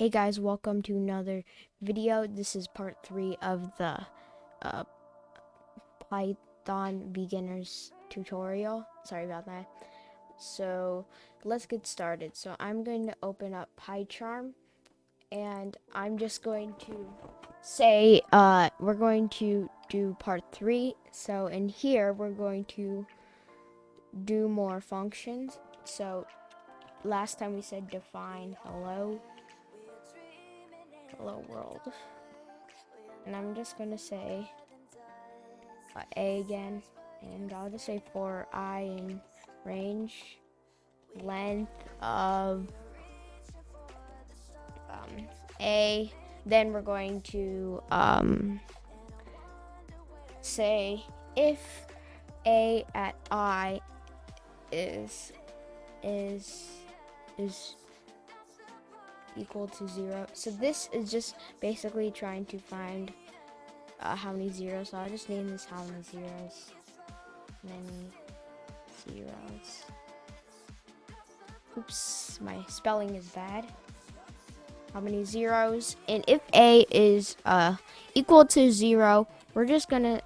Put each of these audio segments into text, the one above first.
Hey guys, welcome to another video. This is part 3 of the uh, Python beginners tutorial. Sorry about that. So let's get started. So I'm going to open up PyCharm and I'm just going to say we're going to do part 3. So in here we're going to do more functions. So last time we said define hello world. And I'm just going to say A again, and I'll just say for I in range length of A. Then we're going to say if A at I is equal to 0. So this is just basically trying to find how many zeros. So I'll just name this how many zeros. Many zeros. Oops, my spelling is bad. How many zeros? And if A is equal to 0, we're just gonna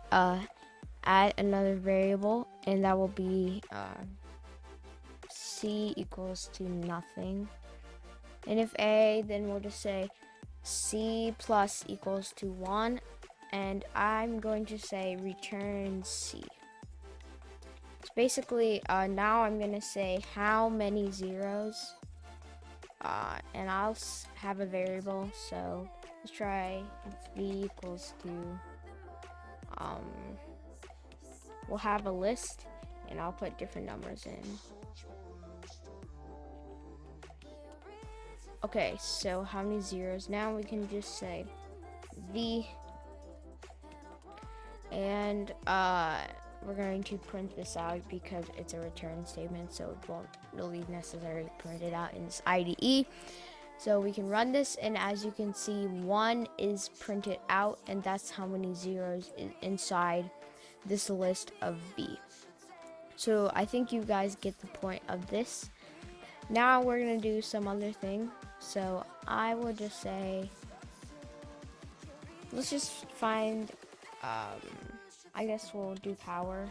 add another variable, and that will be C equals to nothing. And if A, then we'll just say C plus equals to 1, and I'm going to say return C. So basically, now I'm gonna say how many zeros, and I'll have a variable. So let's try v equals to, we'll have a list, and I'll put different numbers in. Okay, so how many zeros? Now we can just say v, and we're going to print this out because it's a return statement, so it won't really necessarily print it out in this IDE. So we can run this, and as you can see, 1 is printed out, and that's how many zeros is inside this list of B. So I think you guys get the point of this. Now we're gonna do some other thing. So I will just say, let's just find, I guess we'll do power,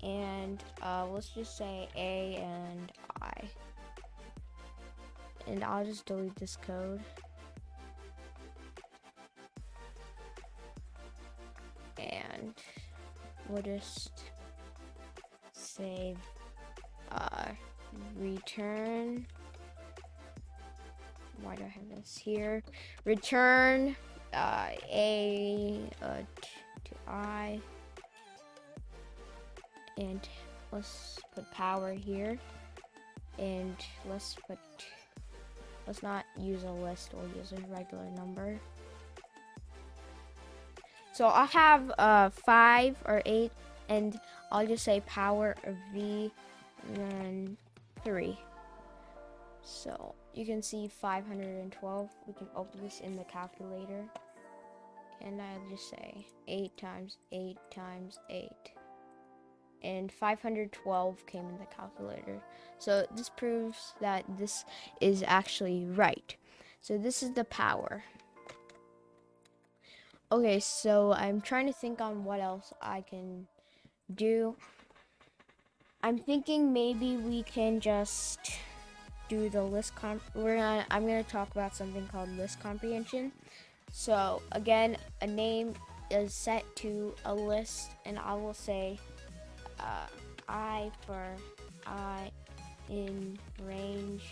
and let's just say A and I. And I'll just delete this code. And we'll just say return. Why do I have this here? Return A to I. And let's put power here. And let's not use a list, we'll use a regular number. So I'll have 5 or 8, and I'll just say power of V and then 3. So you can see 512. We can open this in the calculator, and I'll just say 8 times 8 times 8. And 512 came in the calculator. So this proves that this is actually right. So this is the power. Okay, so I'm trying to think on what else I can do. I'm thinking maybe we can just do the list I'm gonna talk about something called list comprehension. So again, a name is set to a list, and I will say I for I in range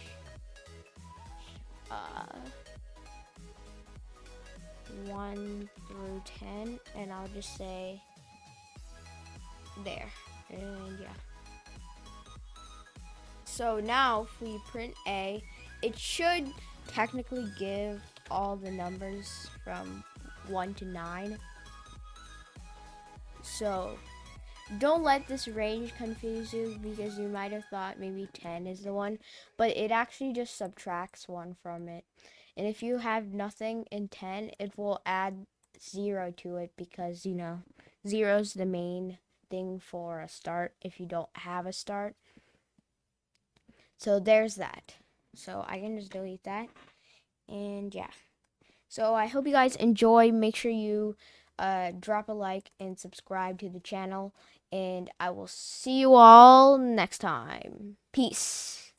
1 through 10, and I'll just say there, and yeah. So now if we print A, it should technically give all the numbers from 1 to 9. So don't let this range confuse you, because you might have thought maybe 10 is the one, but it actually just subtracts 1 from it. And if you have nothing in 10, it will add 0 to it, because, you know, 0 is the main thing for a start if you don't have a start. So there's that. So I can just delete that. And yeah. So I hope you guys enjoy. Make sure you drop a like and subscribe to the channel. And I will see you all next time. Peace.